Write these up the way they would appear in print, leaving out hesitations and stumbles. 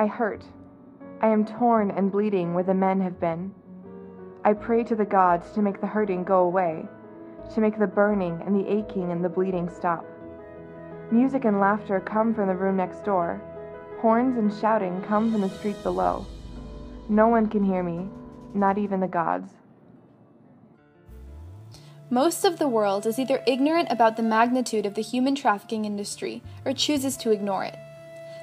I hurt. I am torn and bleeding where the men have been. I pray to the gods to make the hurting go away, to make the burning and the aching and the bleeding stop. Music and laughter come from the room next door. Horns and shouting come from the street below. No one can hear me, not even the gods. Most of the world is either ignorant about the magnitude of the human trafficking industry or chooses to ignore it.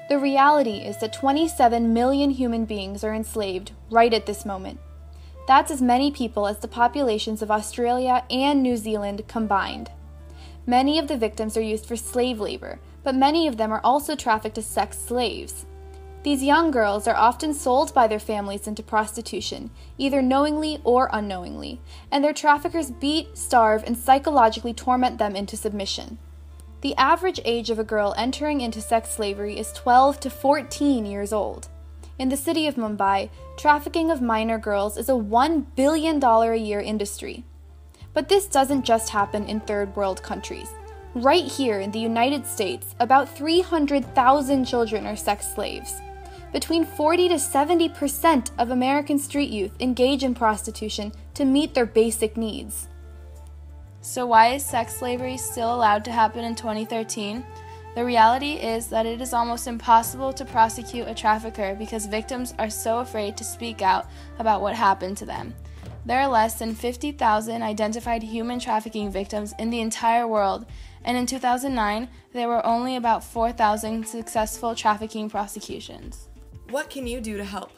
The reality is that 27 million human beings are enslaved right at this moment. That's as many people as the populations of Australia and New Zealand combined. Many of the victims are used for slave labor, but many of them are also trafficked as sex slaves. These young girls are often sold by their families into prostitution, either knowingly or unknowingly, and their traffickers beat, starve, and psychologically torment them into submission. The average age of a girl entering into sex slavery is 12 to 14 years old. In the city of Mumbai, trafficking of minor girls is a $1 billion a year industry. But this doesn't just happen in third world countries. Right here in the United States, about 300,000 children are sex slaves. Between 40 to 70% of American street youth engage in prostitution to meet their basic needs. So why is sex slavery still allowed to happen in 2013? The reality is that it is almost impossible to prosecute a trafficker because victims are so afraid to speak out about what happened to them. There are less than 50,000 identified human trafficking victims in the entire world, and in 2009, there were only about 4,000 successful trafficking prosecutions. What can you do to help?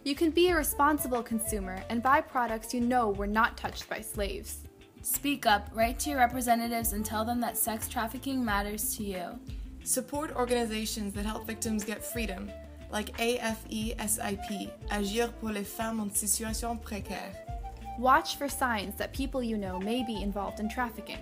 You can be a responsible consumer and buy products you know were not touched by slaves. Speak up, write to your representatives, and tell them that sex trafficking matters to you. Support organizations that help victims get freedom, like AFESIP, Agir pour les femmes en situation précaire. Watch for signs that people you know may be involved in trafficking.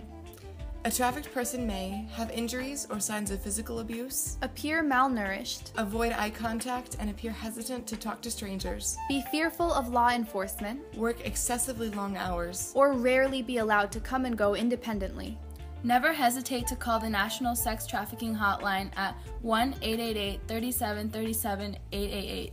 A trafficked person may have injuries or signs of physical abuse, Appear malnourished, avoid eye contact, and appear hesitant to talk to strangers, be fearful of law enforcement, work excessively long hours, or rarely be allowed to come and go independently. Never hesitate to call the National Sex Trafficking Hotline at 1-888-3737-888.